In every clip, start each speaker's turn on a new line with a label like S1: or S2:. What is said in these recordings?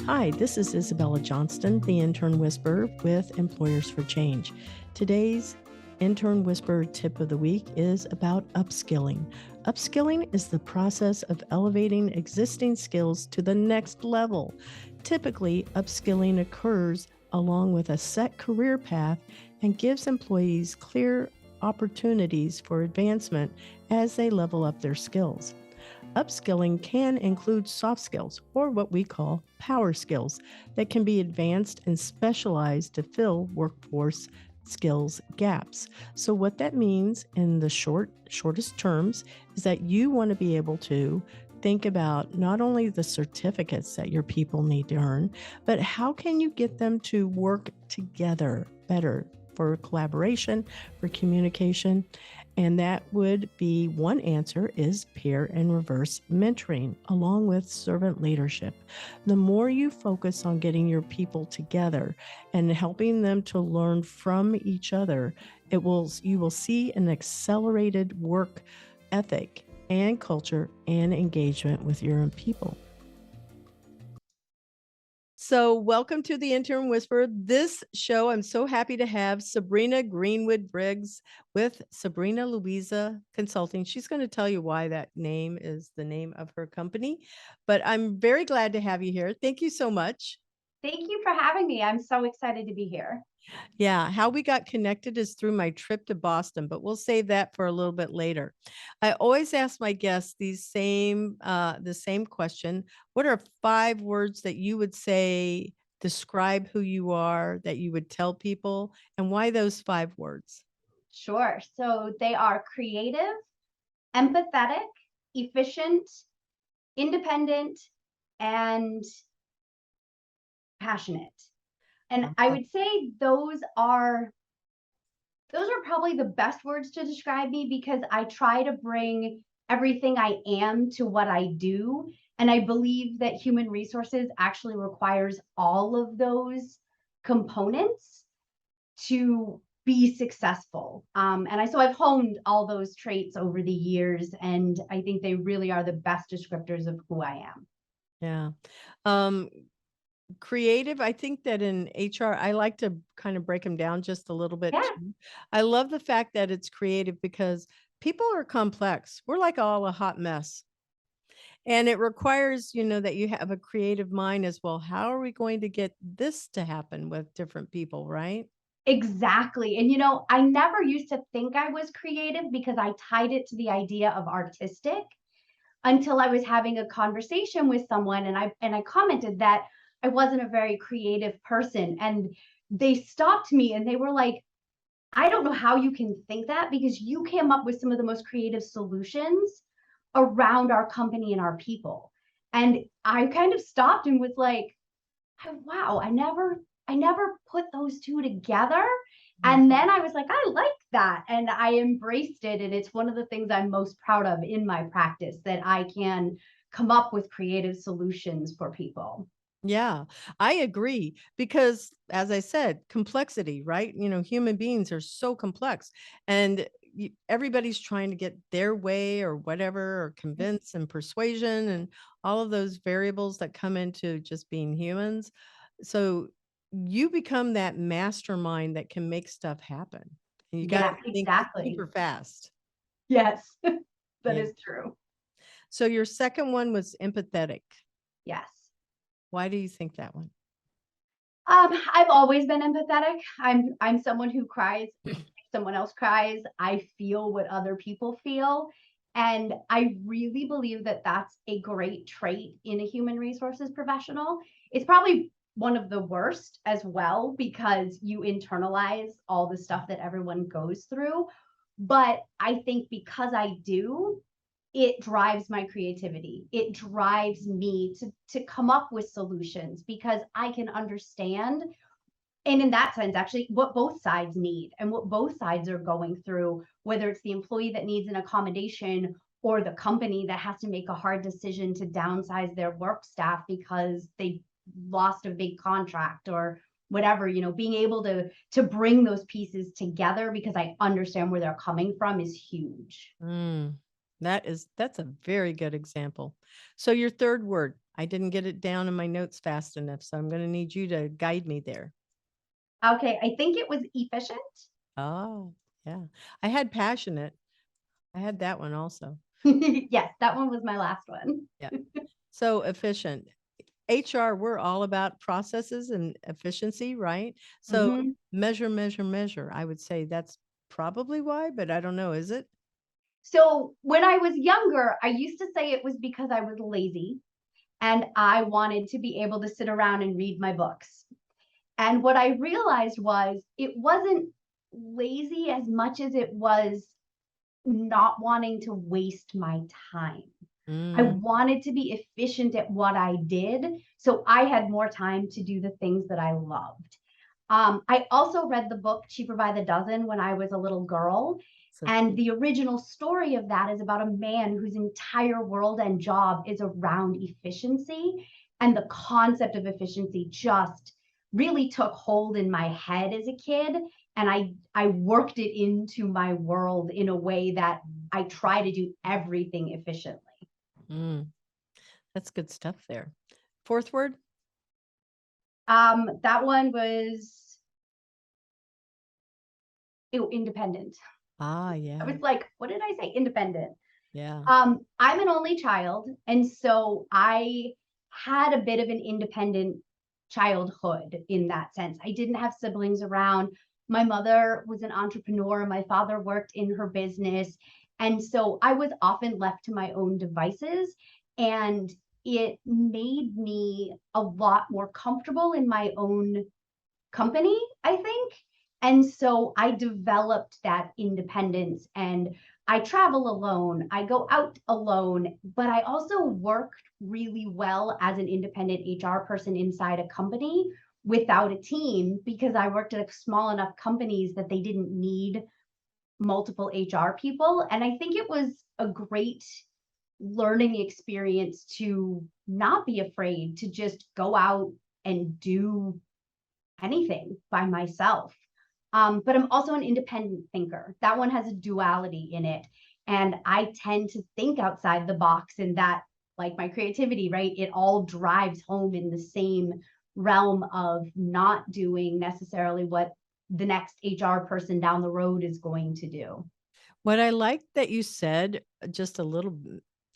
S1: Hi, this is Isabella Johnston, the Intern Whisperer with Employers for Change. Today's Intern Whisperer tip of the week is about upskilling. Upskilling is the process of elevating existing skills to the next level. Typically, upskilling occurs along with a set career path and gives employees clear opportunities for advancement as they level up their skills. Upskilling can include soft skills, or what we call power skills, that can be advanced and specialized to fill workforce skills gaps. So what that means in the shortest terms is that you want to be able to think about not only the certificates that your people need to earn, but how can you get them to work together better for collaboration, for communication. And that would be one answer is peer and reverse mentoring, along with servant leadership. The more you focus on getting your people together and helping them to learn from each other, you will see an accelerated work ethic and culture and engagement with your own people. So welcome to the Intern Whisperer. This show, I'm so happy to have Sabrina Greenwood-Briggs with Sabrina Louisa Consulting. She's going to tell you why that name is the name of her company, but I'm very glad to have you here. Thank you so much.
S2: Thank you for having me. I'm so excited to be here.
S1: Yeah, how we got connected is through my trip to Boston, but we'll save that for a little bit later. I always ask my guests the same question. What are 5 words that you would say describe who you are, that you would tell people, and why those 5 words?
S2: Sure. So they are creative, empathetic, efficient, independent, and passionate. And I would say those are probably the best words to describe me, because I try to bring everything I am to what I do. And I believe that human resources actually requires all of those components to be successful. So I've honed all those traits over the years, and I think they really are the best descriptors of who I am.
S1: Yeah. Creative, I think that in HR, I like to kind of break them down just a little bit
S2: Yeah.
S1: too. I love the fact that it's creative because people are complex. We're like all a hot mess. And it requires, that you have a creative mind as well. How are we going to get this to happen with different people, right?
S2: Exactly. And I never used to think I was creative because I tied it to the idea of artistic, until I was having a conversation with someone, and I commented that I wasn't a very creative person, and they stopped me and they were like, "I don't know how you can think that, because you came up with some of the most creative solutions around our company and our people." And I kind of stopped and was like, "Wow, I never put those two together." And then I was like, "I like that." And I embraced it. And it's one of the things I'm most proud of in my practice, that I can come up with creative solutions for people.
S1: Yeah, I agree because as I said, complexity, right? Human beings are so complex and everybody's trying to get their way or whatever, or convince and persuasion and all of those variables that come into just being humans. So you become that mastermind that can make stuff happen. And you got
S2: Yeah,
S1: to think
S2: exactly.
S1: super fast.
S2: Yes, that
S1: Yeah.
S2: is true.
S1: So your second one was empathetic.
S2: Yes.
S1: Why do you think that one?
S2: I've always been empathetic. I'm someone who cries. If someone else cries, I feel what other people feel. And I really believe that that's a great trait in a human resources professional. It's probably one of the worst as well, because you internalize all the stuff that everyone goes through. But I think because I do, it drives my creativity. It drives me to come up with solutions, because I can understand, and in that sense, actually, what both sides need and what both sides are going through, whether it's the employee that needs an accommodation or the company that has to make a hard decision to downsize their work staff because they lost a big contract or whatever. Being able to bring those pieces together because I understand where they're coming from is huge.
S1: That's a very good example. So your third word, I didn't get it down in my notes fast enough, so I'm going to need you to guide me there.
S2: Okay, I think it was efficient.
S1: Oh, yeah. I had passionate. I had that one also.
S2: Yes, that one was my last one.
S1: Yeah. So efficient. HR, we're all about processes and efficiency, right? So measure, measure, measure. I would say that's probably why, but I don't know. Is it?
S2: So when I was younger, I used to say it was because I was lazy and I wanted to be able to sit around and read my books. And what I realized was it wasn't lazy as much as it was not wanting to waste my time. I wanted to be efficient at what I did, so I had more time to do the things that I loved. I also read the book Cheaper by the Dozen when I was a little girl. And the original story of that is about a man whose entire world and job is around efficiency. And the concept of efficiency just really took hold in my head as a kid. And I worked it into my world in a way that I try to do everything efficiently.
S1: That's good stuff there. Fourth word?
S2: That one was independent.
S1: Yeah.
S2: I was like, what did I say? Independent.
S1: Yeah.
S2: I'm an only child, and so I had a bit of an independent childhood in that sense. I didn't have siblings around. My mother was an entrepreneur. My father worked in her business. And so I was often left to my own devices. And it made me a lot more comfortable in my own company, I think. And so I developed that independence and I travel alone, I go out alone, but I also worked really well as an independent HR person inside a company without a team because I worked at small enough companies that they didn't need multiple HR people. And I think it was a great learning experience to not be afraid to just go out and do anything by myself. But I'm also an independent thinker. That one has a duality in it. And I tend to think outside the box, and that, like my creativity, right? It all drives home in the same realm of not doing necessarily what the next HR person down the road is going to do.
S1: What I like that you said just a little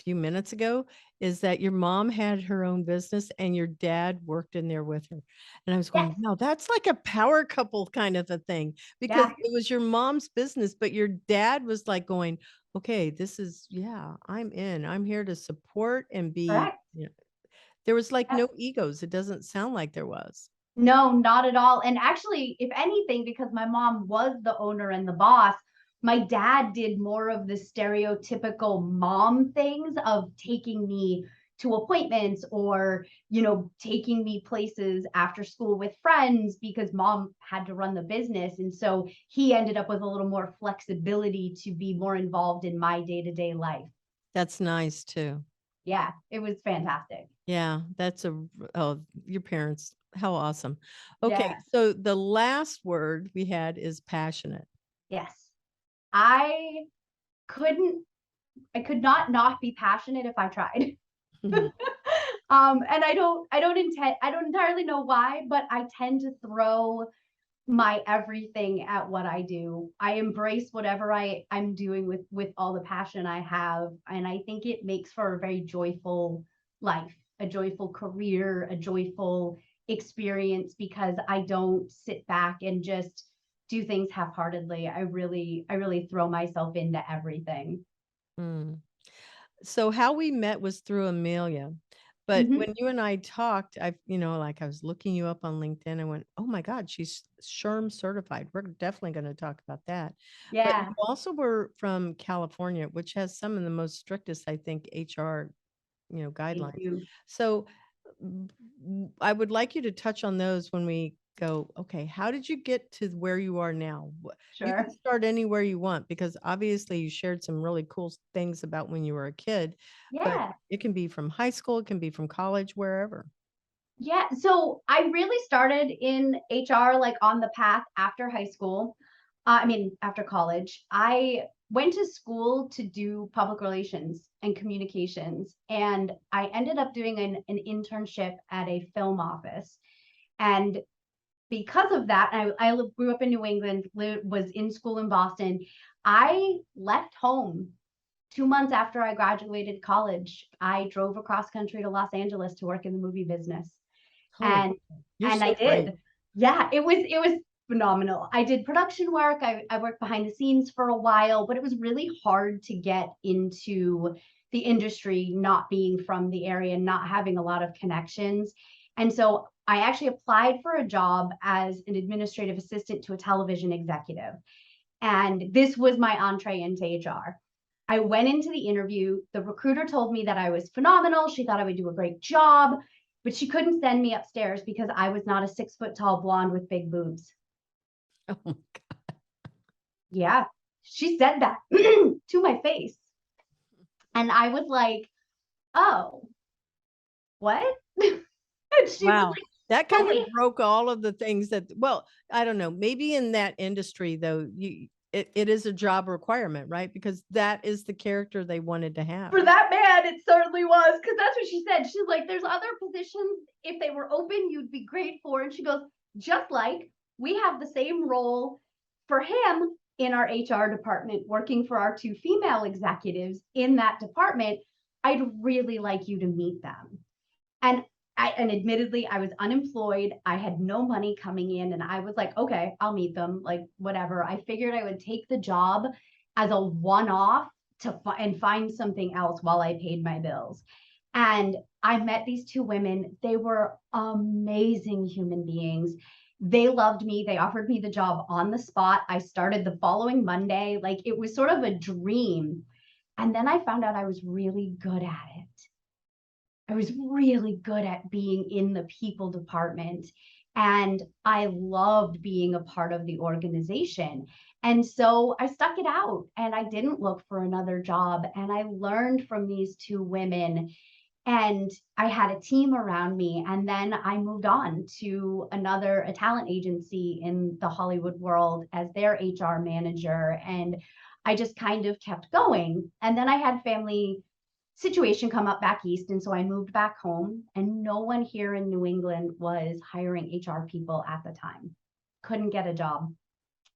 S1: few minutes ago is that your mom had her own business and your dad worked in there with her. And I was going, no, that's like a power couple kind of a thing because it was your mom's business, but your dad was like going, okay, this is, yeah, I'm in. I'm here to support and be, you know, there was like no egos. It doesn't sound like there was.
S2: No, not at all. And actually, if anything, because my mom was the owner and the boss, my dad did more of the stereotypical mom things of taking me to appointments or, taking me places after school with friends because mom had to run the business. And so he ended up with a little more flexibility to be more involved in my day-to-day life.
S1: That's nice too.
S2: Yeah, it was fantastic.
S1: Yeah, your parents, how awesome. Okay, so the last word we had is passionate.
S2: Yes. I could not be passionate if I tried. And I don't entirely know why, but I tend to throw my everything at what I do. I embrace whatever I'm doing with all the passion I have. And I think it makes for a very joyful life, a joyful career, a joyful experience because I don't sit back and just do things half-heartedly. I really throw myself into everything.
S1: So how we met was through Amelia. But when you and I talked, I was looking you up on LinkedIn. I went, oh my God, she's SHRM certified. We're definitely going to talk about that.
S2: Yeah.
S1: But you also were from California, which has some of the most strictest, I think, HR, guidelines. So I would like you to touch on those when we go, okay, how did you get to where you are now? You can start anywhere you want because obviously you shared some really cool things about when you were a kid. But it can be from high school, it can be from college, wherever.
S2: Yeah, so I really started in HR like on the path after high school. After college. I went to school to do public relations and communications. And I ended up doing an internship at a film office. And because of that, I grew up in New England, was in school in Boston. I left home 2 months after I graduated college. I drove across country to Los Angeles to work in the movie business.
S1: Holy,
S2: And I did.
S1: brave.
S2: Yeah, it was phenomenal. I did production work. I worked behind the scenes for a while, but it was really hard to get into the industry, not being from the area, not having a lot of connections. And so I actually applied for a job as an administrative assistant to a television executive. And this was my entree into HR. I went into the interview. The recruiter told me that I was phenomenal. She thought I would do a great job, but she couldn't send me upstairs because I was not a 6 foot tall blonde with big boobs.
S1: Oh my God.
S2: Yeah, she said that to my face. And I was like, oh, what? And she
S1: Wow.
S2: was like,
S1: That kind
S2: "Okay."
S1: of broke all of the things that, well, I don't know, maybe in that industry though, it is a job requirement, right? Because that is the character they wanted to have.
S2: For that man, it certainly was, because that's what she said. She's like, there's other positions, if they were open, you'd be great for. And she goes, just like we have the same role for him in our HR department, working for our two female executives in that department. I'd really like you to meet them. And admittedly, I was unemployed. I had no money coming in, and I was like, okay, I'll meet them, like whatever. I figured I would take the job as a one-off and find something else while I paid my bills. And I met these two women. They were amazing human beings. They loved me. They offered me the job on the spot. I started the following Monday. Like, it was sort of a dream. And then I found out I was really good at it. I was really good at being in the people department, and I loved being a part of the organization. And so I stuck it out and I didn't look for another job. And I learned from these two women, and I had a team around me. And then I moved on to a talent agency in the Hollywood world as their HR manager. And I just kind of kept going. And then I had family situation come up back east. And so I moved back home, and no one here in New England was hiring HR people at the time. Couldn't get a job.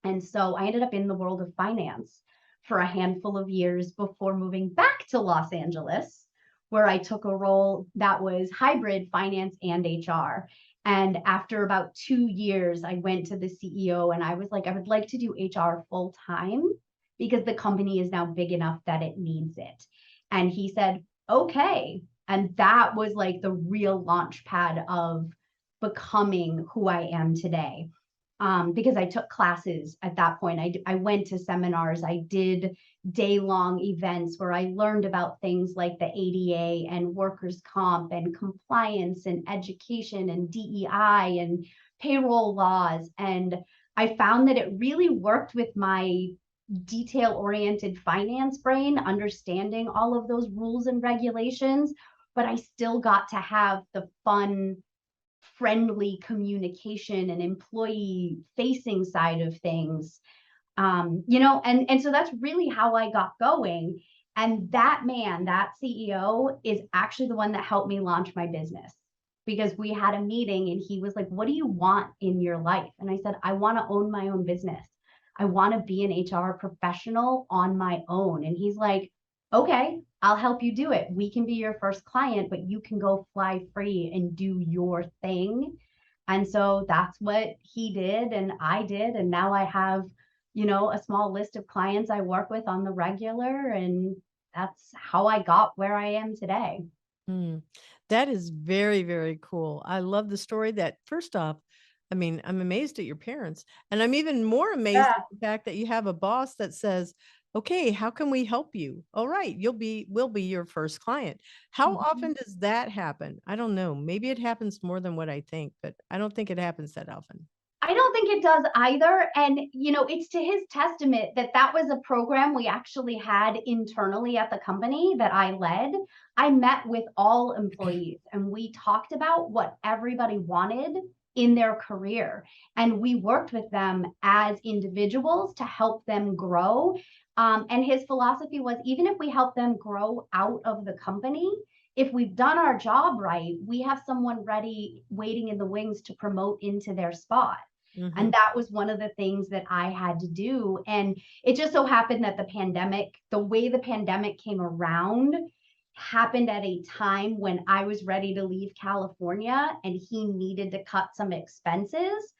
S2: And so I ended up in the world of finance for a handful of years before moving back to Los Angeles, where I took a role that was hybrid finance and HR. And after about 2 years, I went to the CEO and I was like, I would like to do HR full time because the company is now big enough that it needs it. And he said, okay. And that was like the real launch pad of becoming who I am today. Because I took classes at that point. I went to seminars. I did day-long events where I learned about things like the ADA and workers' comp and compliance and education and DEI and payroll laws. And I found that it really worked with my detail-oriented finance brain, understanding all of those rules and regulations, but I still got to have the fun, friendly communication and employee facing side of things. And so that's really how I got going. And that man, that CEO, is actually the one that helped me launch my business, because we had a meeting and he was like, what do you want in your life? And I said, I want to own my own business. I want to be an HR professional on my own. And he's like, okay, I'll help you do it. We can be your first client, but you can go fly free and do your thing. And so that's what he did and I did. And now I have, a small list of clients I work with on the regular. And that's how I got where I am today.
S1: That is very, very cool. I love the story that, first off, I mean, I'm amazed at your parents, and I'm even more amazed at the fact that you have a boss that says, okay, how can we help you? All right, we'll be your first client. How often does that happen? I don't know. Maybe it happens more than what I think, but I don't think it happens that often.
S2: I don't think it does either. And, it's to his testament that was a program we actually had internally at the company that I led. I met with all employees and we talked about what everybody wanted in their career. And we worked with them as individuals to help them grow. And his philosophy was, even if we help them grow out of the company, if we've done our job right, we have someone ready waiting in the wings to promote into their spot.
S1: Mm-hmm.
S2: And that was one of the things that I had to do. And it just so happened that the way the pandemic came around happened at a time when I was ready to leave California and he needed to cut some expenses.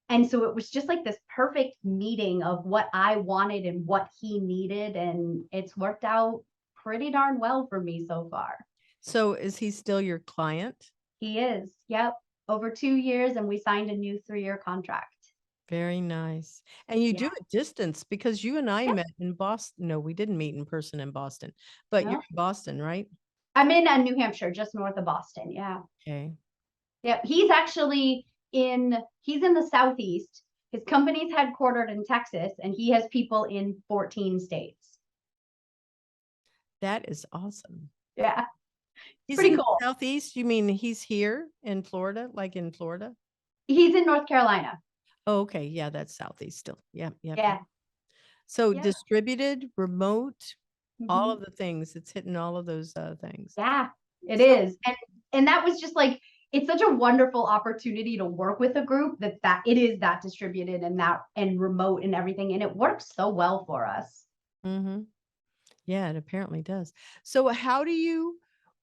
S2: And so it was just like this perfect meeting of what I wanted and what he needed. And it's worked out pretty darn well for me so far.
S1: So is he still your client?
S2: He is. Yep. Over 2 years, and we signed a new 3-year contract.
S1: Very nice. And you do
S2: Yeah.
S1: it distance because you and I
S2: Yep.
S1: met in Boston. No, we didn't meet in person in Boston, but you're
S2: No.
S1: in Boston, right?
S2: I'm in New Hampshire, just north of Boston. Yeah.
S1: Okay.
S2: Yep. He's in the Southeast. His company's headquartered in Texas, and he has people in 14 states.
S1: That is awesome.
S2: Yeah.
S1: He's
S2: Pretty
S1: in
S2: cool.
S1: the Southeast. You mean he's here in Florida, like in Florida?
S2: He's in North Carolina.
S1: Oh, okay. Yeah, that's Southeast still. Yep.
S2: Yeah.
S1: So
S2: Yeah.
S1: distributed, remote, all
S2: Mhm.
S1: of the things. It's hitting all of those things.
S2: Yeah, it
S1: So
S2: is. And that was just like, it's such a wonderful opportunity to work with a group that it is that distributed and remote and everything. And it works so well for us.
S1: mhm. Yeah, it apparently does. So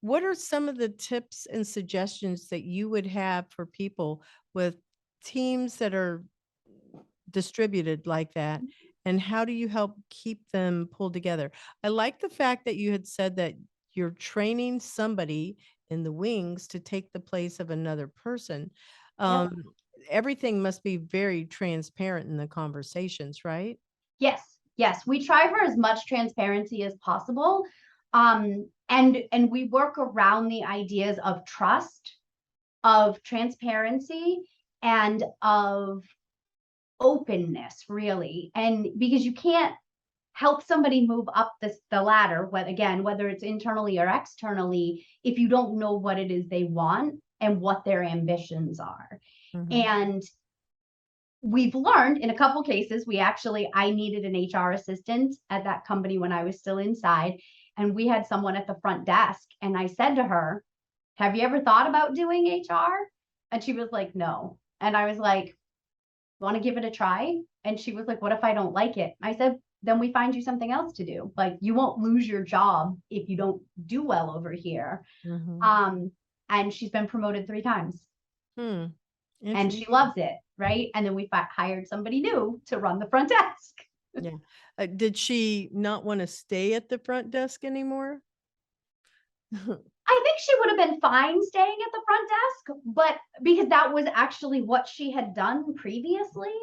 S1: what are some of the tips and suggestions that you would have for people with teams that are distributed like that? And how do you help keep them pulled together? I like the fact that you had said that you're training somebody in the wings to take the place of another person.
S2: Yep.
S1: Um, Everything must be very transparent in the conversations, right?
S2: Yes. Yes. We try for as much transparency as possible. And we work around the ideas of trust, of transparency, and of openness, really. And because you can't help somebody move up the ladder, whether it's internally or externally, if you don't know what it is they want and what their ambitions are.
S1: Mhm.
S2: And we've learned in a couple cases, I needed an HR assistant at that company when I was still inside, and we had someone at the front desk, and I said to her, have you ever thought about doing HR? And she was like, no. And I was like, want to give it a try? And she was like, what if I don't like it? I said, then we find you something else to do. Like, you won't lose your job if you don't do well over here.
S1: Mhm.
S2: And she's been promoted 3 times
S1: Hmm.
S2: and she loves it. Right. And then we hired somebody new to run the front desk.
S1: Yeah. Did she not want to stay at the front desk anymore?
S2: I think she would have been fine staying at the front desk, but because that was actually what she had done previously.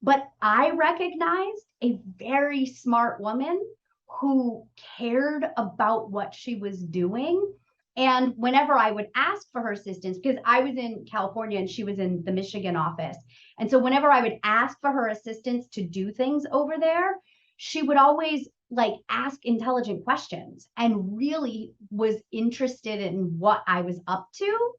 S2: But I recognized a very smart woman who cared about what she was doing. And whenever I would ask for her assistance, because I was in California and she was in the Michigan office. And so whenever I would ask for her assistance to do things over there, she would always like ask intelligent questions and really was interested in what I was up to.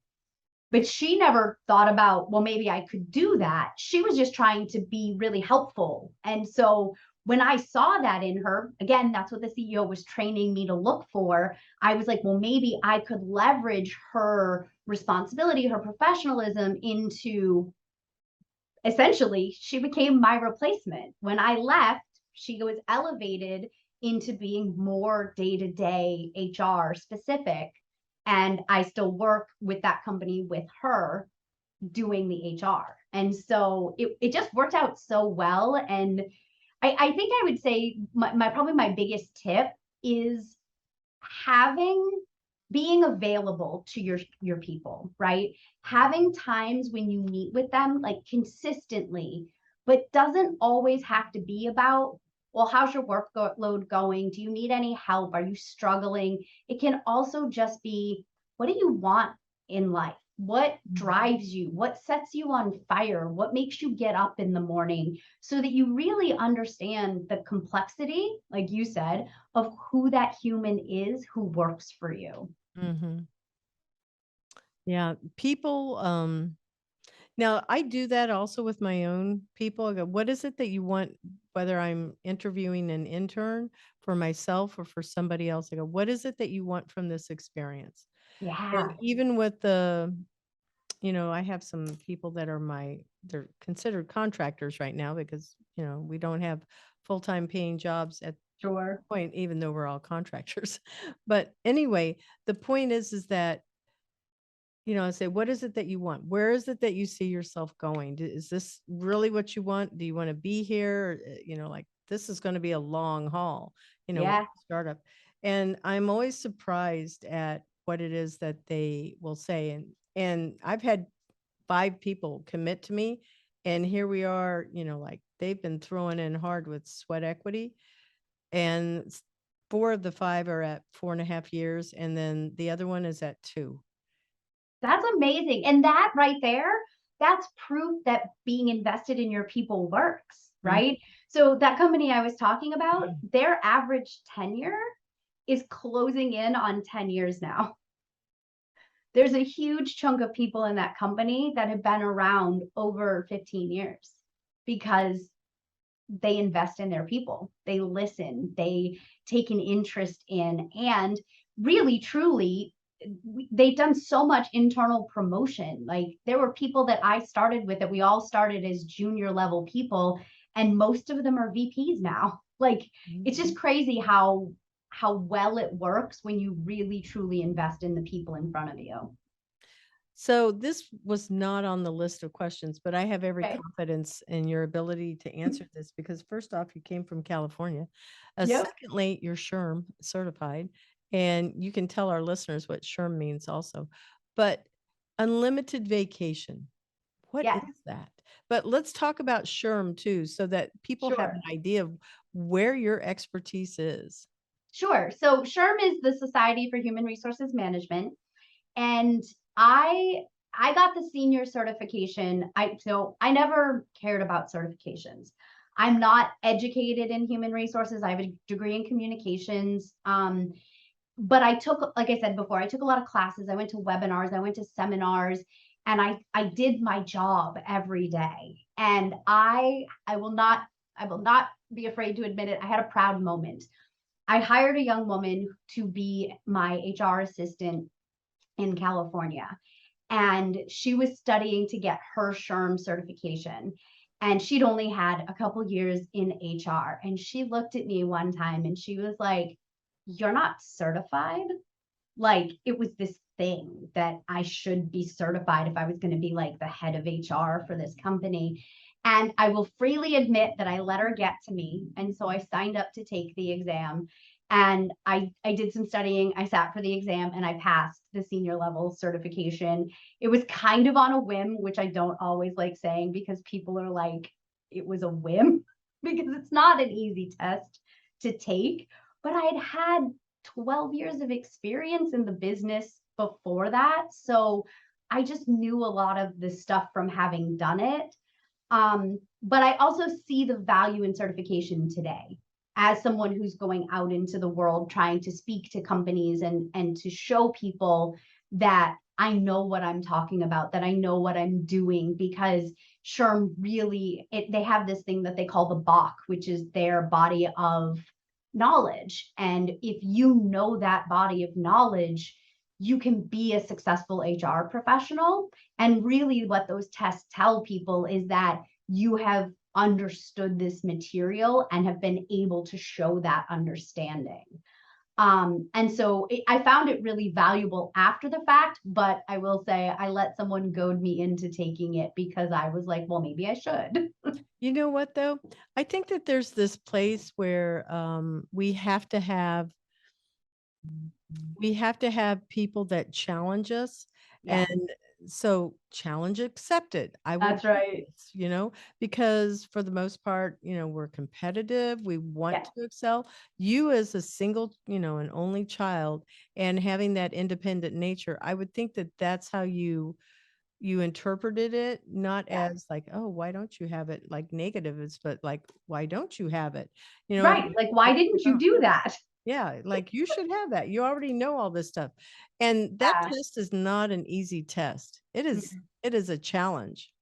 S2: But she never thought about, well, maybe I could do that. She was just trying to be really helpful. And so when I saw that in her, again, that's what the CEO was training me to look for. I was like, well, maybe I could leverage her responsibility, her professionalism into, essentially, she became my replacement. When I left, she was elevated into being more day-to-day HR specific. And I still work with that company with her doing the HR. And so it just worked out so well. And I think I would say probably my biggest tip is being available to your people, right? Having times when you meet with them like consistently, but doesn't always have to be about, well, how's your workload going? Do you need any help? Are you struggling? It can also just be, what do you want in life? What drives you? What sets you on fire? What makes you get up in the morning? So that you really understand the complexity, like you said, of who that human is who works for you.
S1: Mm-hmm. Yeah. People, now I do that also with my own people. I go, what is it that you want whether I'm interviewing an intern for myself or for somebody else, I go, what is it that you want from this experience? And
S2: Yeah.
S1: even with the, I have some people that are they're considered contractors right now because, we don't have full-time paying jobs at
S2: Sure.
S1: point, even though we're all contractors. But anyway, the point is that, I say, what is it that you want? Where is it that you see yourself going? Is this really what you want? Do you want to be here? Like this is going to be a long haul, with
S2: Yeah.
S1: a startup. And I'm always surprised at what it is that they will say. And I've had 5 people commit to me, and here we are, like they've been throwing in hard with sweat equity, and 4 of the 5 are at 4.5 years, and then the other one is at 2.
S2: That's amazing. And that right there, that's proof that being invested in your people works, right? So that company I was talking about, their average tenure is closing in on 10 years now. There's a huge chunk of people in that company that have been around over 15 years because they invest in their people. They listen, they take an interest in, and really, truly, they've done so much internal promotion. Like there were people that I started with that we all started as junior level people, and most of them are VPs now. Like it's just crazy how well it works when you really truly invest in the people in front of you.
S1: So this was not on the list of questions, but I have every
S2: Okay.
S1: confidence in your ability to answer this because first off, you came from California.
S2: Yep.
S1: Secondly, you're SHRM certified, and you can tell our listeners what SHRM means also. But unlimited vacation, what
S2: Yes.
S1: is that? But let's talk about SHRM too, so that people have an
S2: Sure.
S1: idea of where your expertise is.
S2: Sure. So SHRM is the Society for Human Resources Management. And I I got the senior certification. I never cared about certifications. I'm not educated in human resources. I have a degree in communications. But I took, like I said before, I took a lot of classes. I went to webinars, I went to seminars, and I did my job every day. And I will not be afraid to admit it. I had a proud moment. I hired a young woman to be my HR assistant in California. And she was studying to get her SHRM certification. And she'd only had a couple years in HR. And she looked at me one time and she was like, "You're not certified?" Like it was this thing that I should be certified if I was going to be like the head of HR for this company. And I will freely admit that I let her get to me. And so I signed up to take the exam, and I did some studying. I sat for the exam and I passed the senior level certification. It was kind of on a whim, which I don't always like saying because people are like, it was a whim because it's not an easy test to take. But I had 12 years of experience in the business before that. So I just knew a lot of the stuff from having done it. But I also see the value in certification today as someone who's going out into the world trying to speak to companies and to show people that I know what I'm talking about, that I know what I'm doing, because SHRM really, they have this thing that they call the BOK, which is their body of knowledge. And if you know that body of knowledge, you can be a successful HR professional. And really, what those tests tell people is that you have understood this material and have been able to show that understanding. And so I found it really valuable after the fact, but I will say I let someone goad me into taking it because I was like, well, maybe I should.
S1: You know what though? I think that there's this place where we have to have people that challenge us.
S2: Yeah,
S1: And so challenge accepted. I will
S2: that's
S1: do
S2: right.
S1: this, because for the most part, we're competitive. We want
S2: Yeah,
S1: to excel. You as a single, an only child and having that independent nature, I would think that that's how you interpreted it, not
S2: yeah.
S1: as like, oh, why don't you have it like negative, it's but like, why don't you have it? And
S2: Right. Like, why didn't you do that?
S1: yeah, like you should have that. You already know all this stuff. And that
S2: Yeah.
S1: test is not an easy test. It is a challenge.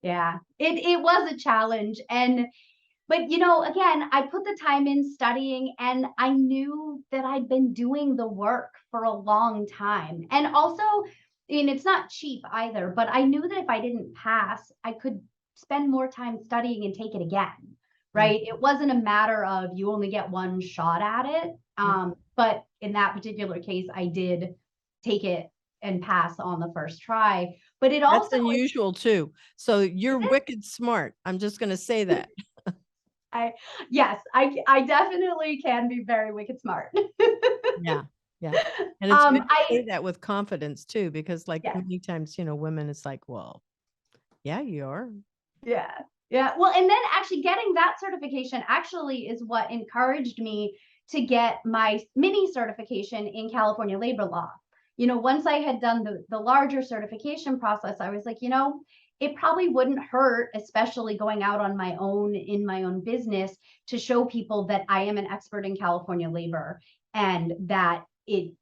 S2: Yeah. It was a challenge. And But, again, I put the time in studying, and I knew that I'd been doing the work for a long time. And also, it's not cheap either, but I knew that if I didn't pass, I could spend more time studying and take it again, right? It wasn't a matter of you only get one shot at it. But in that particular case, I did take it and pass on the first try. But it
S1: That's
S2: also,
S1: unusual too. So you're wicked smart. I'm just going to say that.
S2: yes, I definitely can be very wicked smart.
S1: Yeah. Yeah. And it's good to say
S2: I
S1: that with confidence too, because like
S2: Yes.
S1: many times, women, it's like, well, yeah, you are.
S2: Yeah. Yeah. Well, and then actually getting that certification actually is what encouraged me to get my mini certification in California labor law. Once I had done the larger certification process, I was like, it probably wouldn't hurt, especially going out on my own in my own business, to show people that I am an expert in California labor, and that it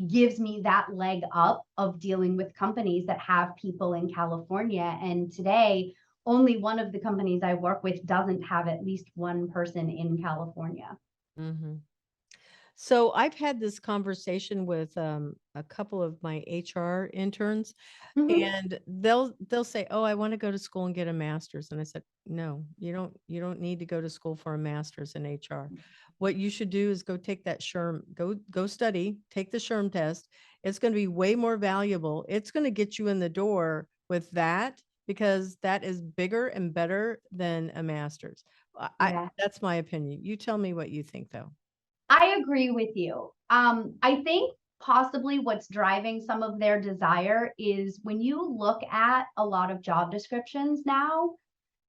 S2: gives me that leg up of dealing with companies that have people in California. And today, only one of the companies I work with doesn't have at least one person in California.
S1: Mm-hmm. So I've had this conversation with a couple of my HR interns,
S2: Mm-hmm.
S1: and they'll say, "Oh, I want to go to school and get a master's." And I said, "No, you don't need to go to school for a master's in HR. What you should do is go take that SHRM, go study, take the SHRM test. It's going to be way more valuable. It's going to get you in the door with that because that is bigger and better than a master's."
S2: Yeah.
S1: That's my opinion. You tell me what you think, though.
S2: I agree with you. I think possibly what's driving some of their desire is when you look at a lot of job descriptions now,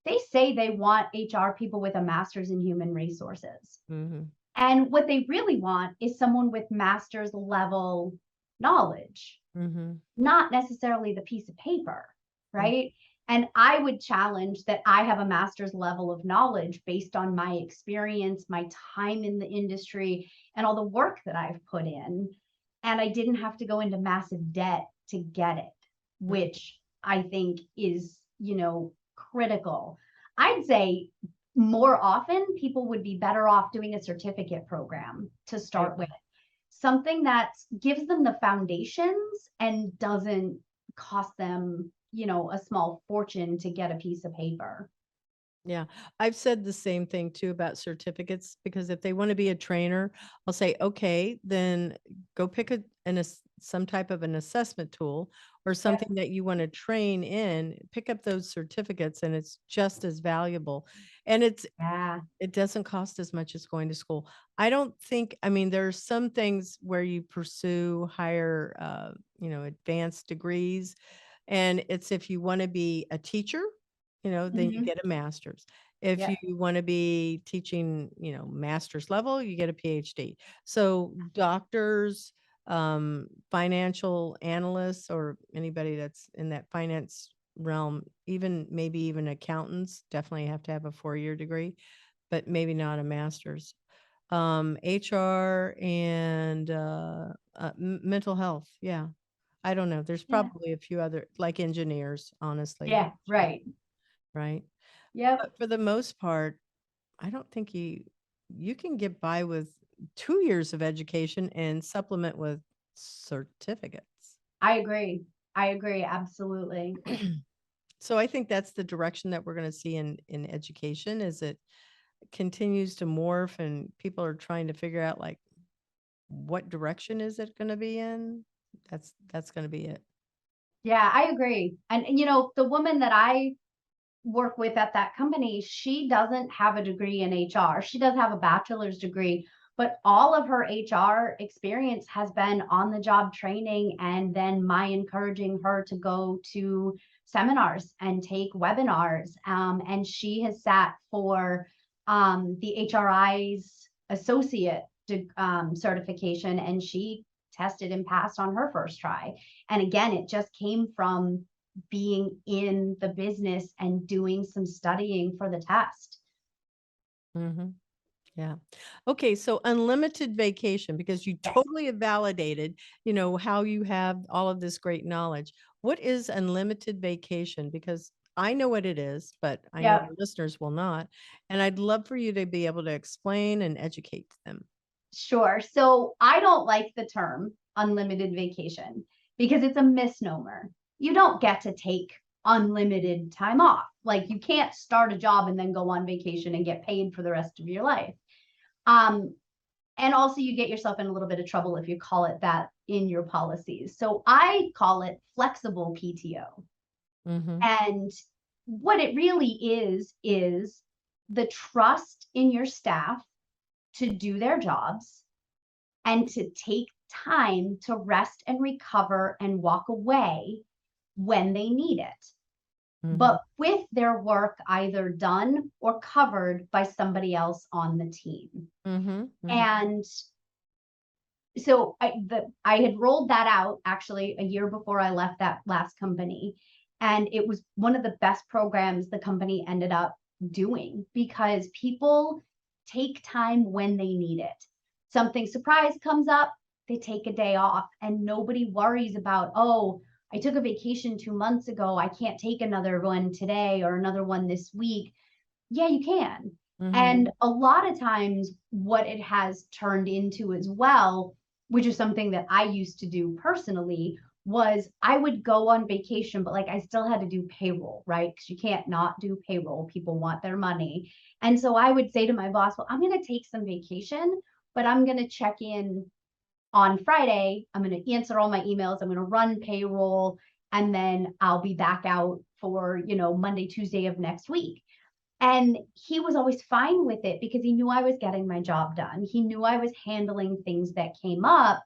S2: they say they want HR people with a master's in human resources.
S1: Mm-hmm.
S2: And what they really want is someone with master's level knowledge,
S1: Mm-hmm.
S2: not necessarily the piece of paper, right? And I would challenge that I have a master's level of knowledge based on my experience, my time in the industry, and all the work that I've put in. And I didn't have to go into massive debt to get it, which I think is, critical. I'd say more often people would be better off doing a certificate program to start with, something that gives them the foundations and doesn't cost them, a small fortune to get a piece of paper.
S1: Yeah, I've said the same thing too about certificates because if they want to be a trainer, I'll say, okay, then go pick some type of an assessment tool or something that you want to train in, pick up those certificates, and it's just as valuable. And
S2: Yeah.
S1: it doesn't cost as much as going to school. I don't think, I mean, there are some things where you pursue higher, advanced degrees. And it's if you want to be a teacher, then you
S2: Mm-hmm.
S1: get a master's. If
S2: Yep.
S1: you want to be teaching, master's level, you get a PhD. So doctors, financial analysts, or anybody that's in that finance realm, maybe even accountants, definitely have to have a 4-year degree, but maybe not a master's. HR and mental health. Yeah. I don't know. There's
S2: Yeah.
S1: probably a few other, like engineers, honestly.
S2: Yeah. Right.
S1: Right.
S2: Yep.
S1: But for the most part, I don't think you can get by with 2 years of education and supplement with certificates.
S2: I agree. I agree. Absolutely.
S1: So I think that's the direction that we're going to see in education, is it continues to morph and people are trying to figure out like what direction is it going to be in. That's going to be it.
S2: Yeah, I agree. And, the woman that I work with at that company, she doesn't have a degree in HR. She does have a bachelor's degree, but all of her HR experience has been on the job training, and then my encouraging her to go to seminars and take webinars. And she has sat for the HRI's associate certification, and she tested and passed on her first try. And again, it just came from being in the business and doing some studying for the test.
S1: Mm-hmm. Yeah. Okay. So unlimited vacation, because you
S2: Yes.
S1: totally have validated, how you have all of this great knowledge. What is unlimited vacation? Because I know what it is, but I know
S2: Yeah.
S1: our listeners will not. And I'd love for you to be able to explain and educate them.
S2: Sure. So I don't like the term unlimited vacation because it's a misnomer. You don't get to take unlimited time off. Like you can't start a job and then go on vacation and get paid for the rest of your life. Um, and also you get yourself in a little bit of trouble if you call it that in your policies. So I call it flexible PTO.
S1: Mm-hmm.
S2: And what it really is the trust in your staff to do their jobs and to take time to rest and recover and walk away when they need it,
S1: Mm-hmm.
S2: but with their work either done or covered by somebody else on the team.
S1: Mm-hmm. Mm-hmm.
S2: And so I had rolled that out actually a year before I left that last company. And it was one of the best programs the company ended up doing because people take time when they need it. Something surprise comes up, they take a day off, and nobody worries about, oh, I took a vacation 2 months ago. I can't take another one today or another one this week. Yeah, you can.
S1: Mm-hmm.
S2: And a lot of times, what it has turned into as well, which is something that I used to do personally, was I would go on vacation, but like I still had to do payroll, right? Because you can't not do payroll. People want their money. And so I would say to my boss, well, I'm going to take some vacation, but I'm going to check in on Friday. I'm going to answer all my emails. I'm going to run payroll, and then I'll be back out for, Monday, Tuesday of next week. And he was always fine with it because he knew I was getting my job done. He knew I was handling things that came up,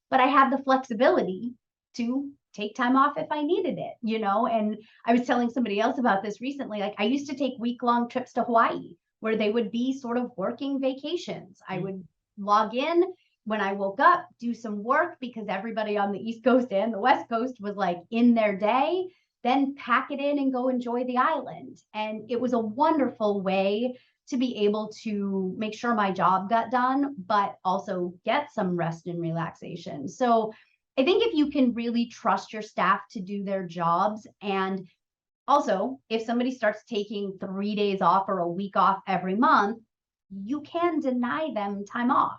S2: but I had the flexibility to take time off if I needed it, And I was telling somebody else about this recently. Like I used to take week-long trips to Hawaii where they would be sort of working vacations. I would log in when I woke up, do some work because everybody on the East Coast and the West Coast was like in their day, then pack it in and go enjoy the island. And it was a wonderful way to be able to make sure my job got done, but also get some rest and relaxation. So I think if you can really trust your staff to do their jobs, and also if somebody starts taking 3 days off or a week off every month, you can deny them time off.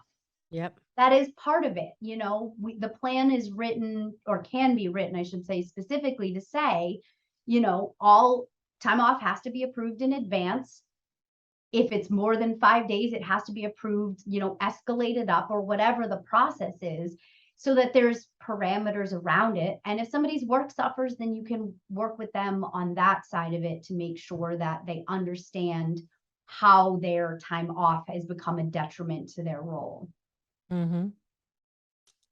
S1: Yep.
S2: That is part of it. The plan is written, or can be written, I should say, specifically to say, all time off has to be approved in advance. If it's more than 5 days, it has to be approved, escalated up or whatever the process is, so that there's parameters around it. And if somebody's work suffers, then you can work with them on that side of it to make sure that they understand how their time off has become a detriment to their role.
S1: Mm-hmm.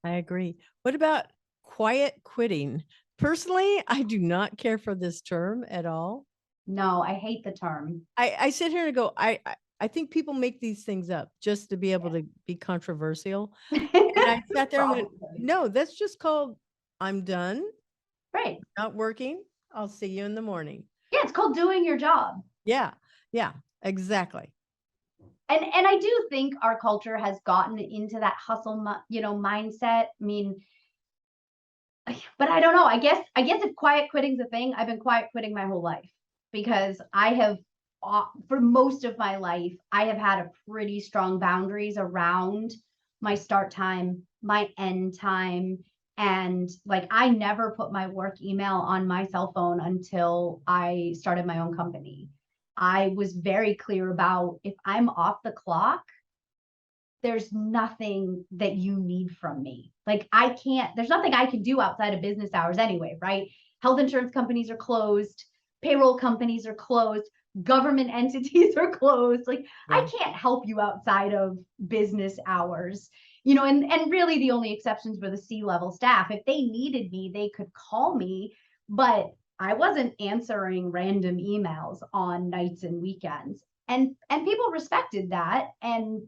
S1: I agree. What about quiet quitting? Personally, I do not care for this term at all.
S2: No, I hate the term.
S1: I sit here and go, I think people make these things up just to be able to be controversial. And I sat there and went, no, that's just called I'm done.
S2: Right.
S1: Not working. I'll see you in the morning.
S2: Yeah, it's called doing your job.
S1: Yeah. Yeah, exactly.
S2: And I do think our culture has gotten into that hustle, mindset. I mean, but I don't know. I guess if quiet quitting's a thing, I've been quiet quitting my whole life because I have, for most of my life, I have had a pretty strong boundaries around my start time, my end time. And like, I never put my work email on my cell phone until I started my own company. I was very clear about if I'm off the clock, there's nothing that you need from me. Like there's nothing I can do outside of business hours anyway, right? Health insurance companies are closed, payroll companies are closed, government entities are closed. Like I can't help you outside of business hours, and really the only exceptions were the C-level staff. If they needed me, they could call me, but I wasn't answering random emails on nights and weekends. And people respected that. And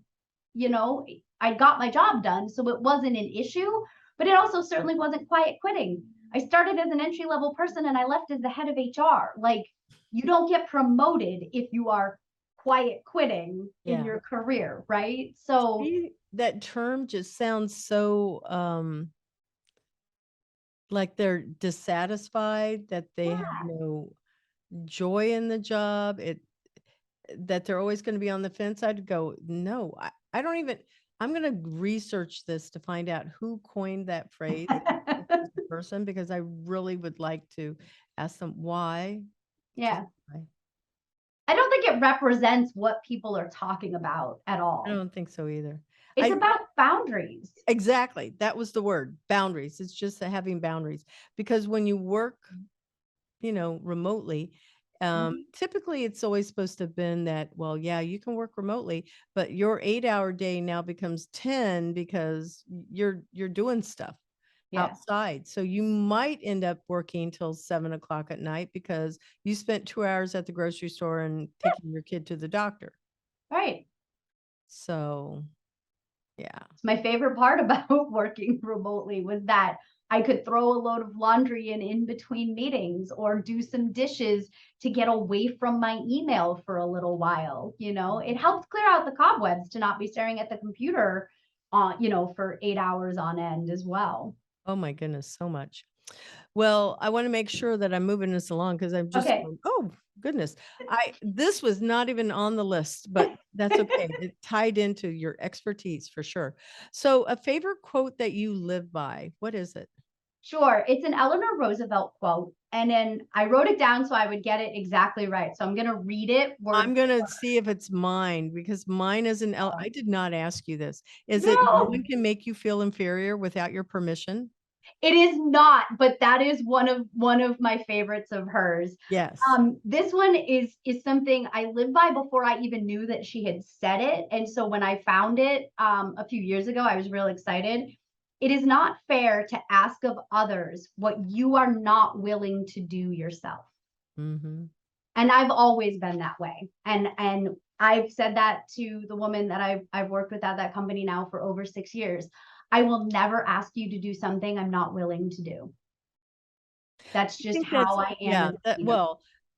S2: I got my job done, so it wasn't an issue, but it also certainly wasn't quiet quitting. I started as an entry-level person and I left as the head of HR. Like, you don't get promoted if you are quiet quitting in your career, right? So
S1: that term just sounds so like they're dissatisfied that they have no joy in the job, that they're always going to be on the fence, I'd go, no, I don't even, I'm going to research this to find out who coined that phrase, this person, because I really would like to ask them why.
S2: Yeah.
S1: Just why.
S2: I don't think it represents what people are talking about at
S1: I
S2: all.
S1: don't think so either.
S2: It's about boundaries.
S1: Exactly. That was the word, boundaries. It's just having boundaries, because when you work, remotely, typically it's always supposed to have been that, well, yeah, you can work remotely, but your 8-hour day now becomes 10 because you're doing stuff outside. So you might end up working till 7 o'clock at night because you spent 2 hours at the grocery store and taking your kid to the doctor.
S2: Right.
S1: So, yeah.
S2: My favorite part about working remotely was that I could throw a load of laundry in between meetings or do some dishes to get away from my email for a little while. It helped clear out the cobwebs to not be staring at the computer for 8 hours on end as well.
S1: Oh my goodness, so much. Well, I want to make sure that I'm moving this along because I'm just
S2: Okay.
S1: going, oh goodness. This was not even on the list, but that's okay. It tied into your expertise for sure. So a favorite quote that you live by, what is it?
S2: Sure. It's an Eleanor Roosevelt quote. And then I wrote it down so I would get it exactly right. So I'm going to read it.
S1: I'm going to see if it's mine, because mine is I did not ask you this. Is it no one can make you feel inferior without your permission?
S2: It is not, but that is one of my favorites of hers.
S1: Yes.
S2: This one is something I lived by before I even knew that she had said it. And so when I found it a few years ago, I was real excited. It is not fair to ask of others what you are not willing to do yourself.
S1: Mm-hmm.
S2: And I've always been that way. And I've said that to the woman that I've worked with at that company now for over 6 years. I will never ask you to do something I'm not willing to do. That's just how I am.
S1: Yeah,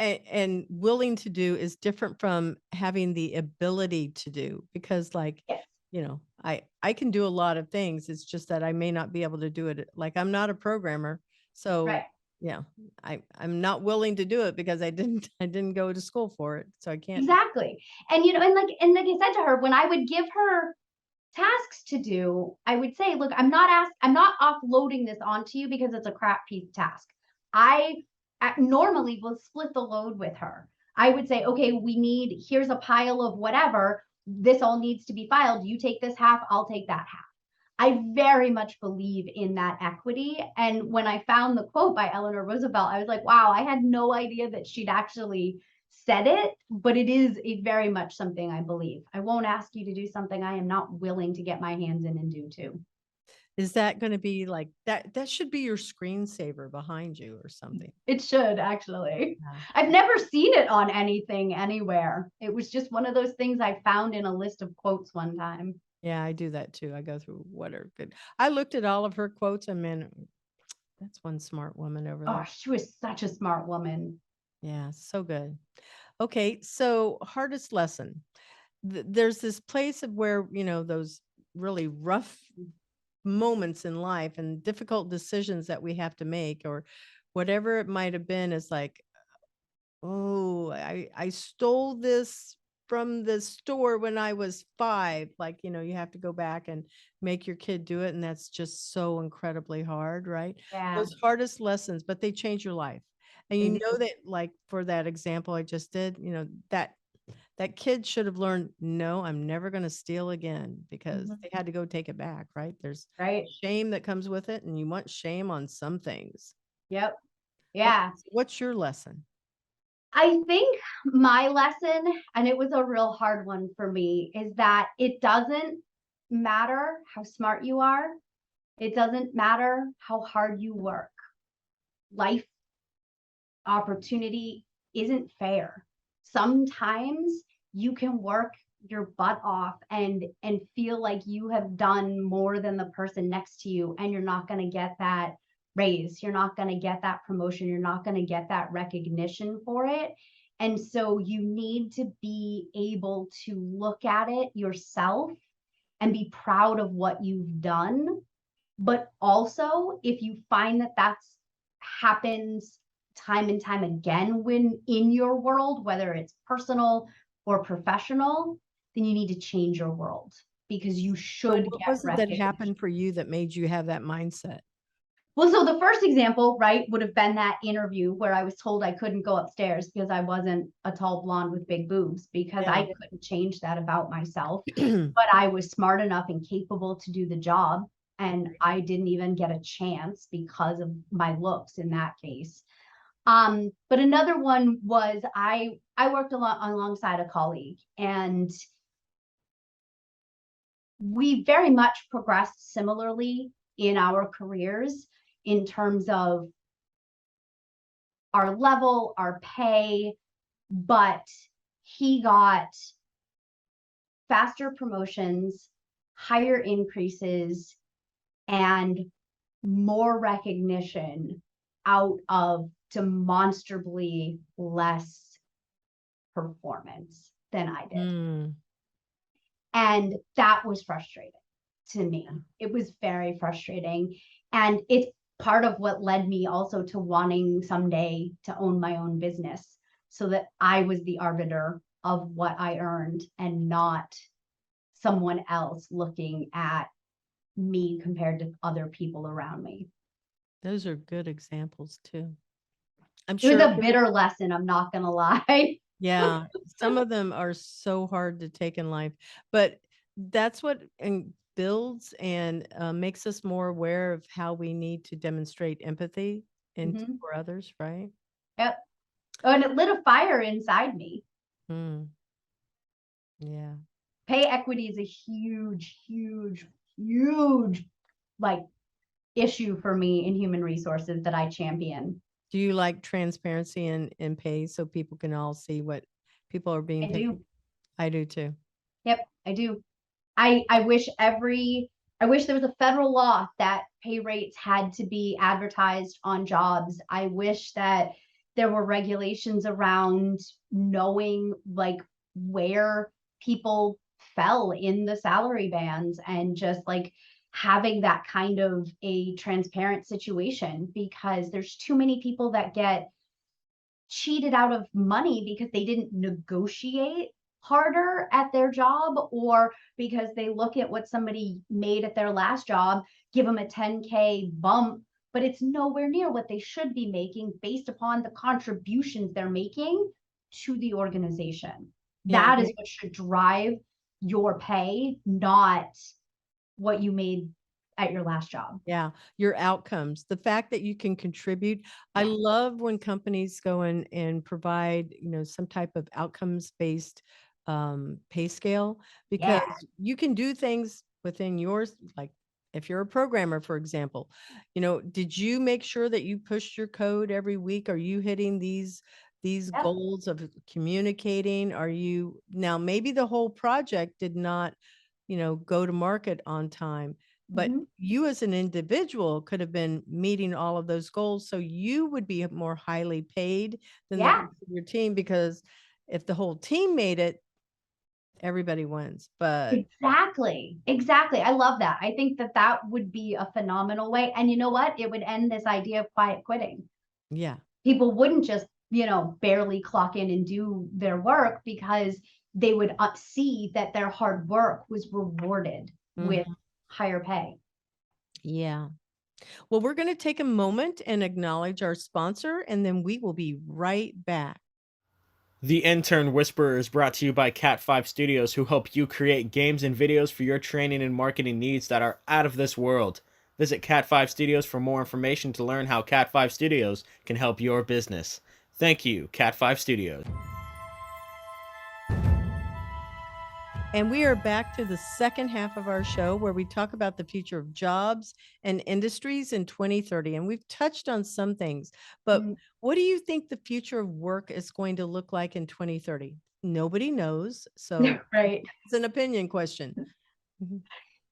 S1: and willing to do is different from having the ability to do, because
S2: Yes.
S1: I can do a lot of things. It's just that I may not be able to do it. Like, I'm not a programmer. So
S2: Right.
S1: yeah, I'm not willing to do it because I didn't go to school for it. So I can't.
S2: Exactly. And and like I said to her, when I would give her tasks to do, I would say, look, I'm not offloading this onto you because it's a crap piece of task. I normally will split the load with her. I would say, okay, here's a pile of whatever. This all needs to be filed. You take this half, I'll take that half. I very much believe in that equity. And when I found the quote by Eleanor Roosevelt, I was like, wow, I had no idea that she'd actually said it, but it is very much something I believe. I won't ask you to do something I am not willing to get my hands in and do too.
S1: Is that going to be like that? That should be your screensaver behind you or something.
S2: It should, actually. Yeah. I've never seen it on anything anywhere. It was just one of those things I found in a list of quotes one time.
S1: Yeah, I do that too. I go through what are good. I looked at all of her quotes. I mean, that's one smart woman over there.
S2: Oh, she was such a smart woman.
S1: Yeah, so good. Okay, so hardest lesson. There's this place of where, those really rough moments in life and difficult decisions that we have to make, or whatever it might have been, is like, oh, I stole this from the store when I was 5. Like, you have to go back and make your kid do it. And that's just so incredibly hard, right?
S2: Yeah.
S1: Those hardest lessons, but they change your life. And you know that, like, for that example I just did, that kid should have learned, no, I'm never going to steal again, because they had to go take it back, right? There's shame that comes with it, and you want shame on some things.
S2: Yep. Yeah.
S1: Okay, so what's your lesson?
S2: I think my lesson, and it was a real hard one for me, is that it doesn't matter how smart you are. It doesn't matter how hard you work. Life opportunity isn't fair. Sometimes you can work your butt off and feel like you have done more than the person next to you, and you're not going to get that raise. You're not going to get that promotion. You're not going to get that recognition for it. And so you need to be able to look at it yourself and be proud of what you've done. But also, if you find that happens time and time again when in your world, whether it's personal or professional, then you need to change your world because you should
S1: What
S2: get
S1: was it that
S2: recognition.
S1: happened for you that made you have that mindset?
S2: Well, so the first example, right, would have been that interview where I was told I couldn't go upstairs because I wasn't a tall blonde with big boobs, because I couldn't change that about myself. But I was smart enough and capable to do the job. And I didn't even get a chance because of my looks in that case. But another one was I worked alongside a colleague, and we very much progressed similarly in our careers in terms of our level, our pay, but he got faster promotions, higher increases, and more recognition out of demonstrably less performance than I did.
S1: Mm.
S2: And that was frustrating to me. It was very frustrating. And it's part of what led me also to wanting someday to own my own business, so that I was the arbiter of what I earned and not someone else looking at me compared to other people around me.
S1: Those are good examples too. I'm
S2: It was
S1: sure.
S2: a bitter lesson, I'm not going to lie.
S1: Yeah, some of them are so hard to take in life, but that's what builds and makes us more aware of how we need to demonstrate empathy for others, right?
S2: Yep. Oh, and it lit a fire inside me.
S1: Mm. Yeah.
S2: Pay equity is a huge, huge, huge like issue for me in human resources that I champion.
S1: Do you like transparency in pay so people can all see what people are being paid? I do too.
S2: Yep, I do. I wish there was a federal law that pay rates had to be advertised on jobs. I wish that there were regulations around knowing like where people fell in the salary bands, and just like having that kind of a transparent situation, because there's too many people that get cheated out of money because they didn't negotiate harder at their job, or because they look at what somebody made at their last job, give them a 10K bump, but it's nowhere near what they should be making based upon the contributions they're making to the organization. That is what should drive your pay, not what you made at your last job.
S1: Yeah, your outcomes, the fact that you can contribute. I love when companies go in and provide, some type of outcomes-based pay scale, because you can do things within yours, like if you're a programmer, for example, did you make sure that you pushed your code every week? Are you hitting these goals of communicating? Are you now, maybe the whole project did not, go to market on time, but you as an individual could have been meeting all of those goals. So you would be more highly paid than the rest of your team, because if the whole team made it, everybody wins. But
S2: exactly. I love that. I think that would be a phenomenal way. And you know what? It would end this idea of quiet quitting.
S1: Yeah.
S2: People wouldn't just, barely clock in and do their work, because they would see that their hard work was rewarded with higher pay.
S1: Yeah. Well, we're going to take a moment and acknowledge our sponsor, and then we will be right back.
S3: The Intern Whisperer is brought to you by Cat5 Studios, who help you create games and videos for your training and marketing needs that are out of this world. Visit Cat5 Studios for more information to learn how Cat5 Studios can help your business. Thank you, Cat5 Studios.
S1: And we are back to the second half of our show, where we talk about the future of jobs and industries in 2030. And we've touched on some things, but what do you think the future of work is going to look like in 2030? Nobody knows. So it's an opinion question.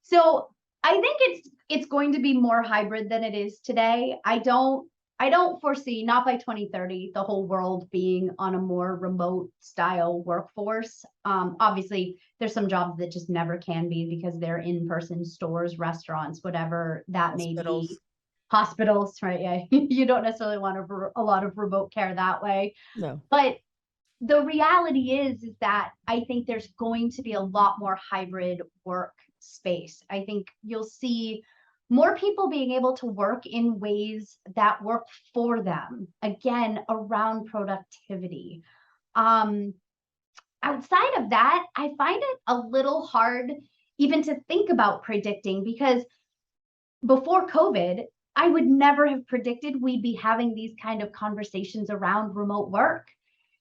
S2: So I think it's going to be more hybrid than it is today. I don't foresee, not by 2030, the whole world being on a more remote style workforce. Obviously, there's some jobs that just never can be because they're in-person stores, restaurants, whatever that may be. Hospitals, right? Yeah, you don't necessarily want a lot of remote care that way.
S1: No.
S2: But the reality is that I think there's going to be a lot more hybrid work space. I think you'll see more people being able to work in ways that work for them, again, around productivity. Um, Outside of that, I find it a little hard even to think about predicting, because before COVID, I would never have predicted we'd be having these kind of conversations around remote work.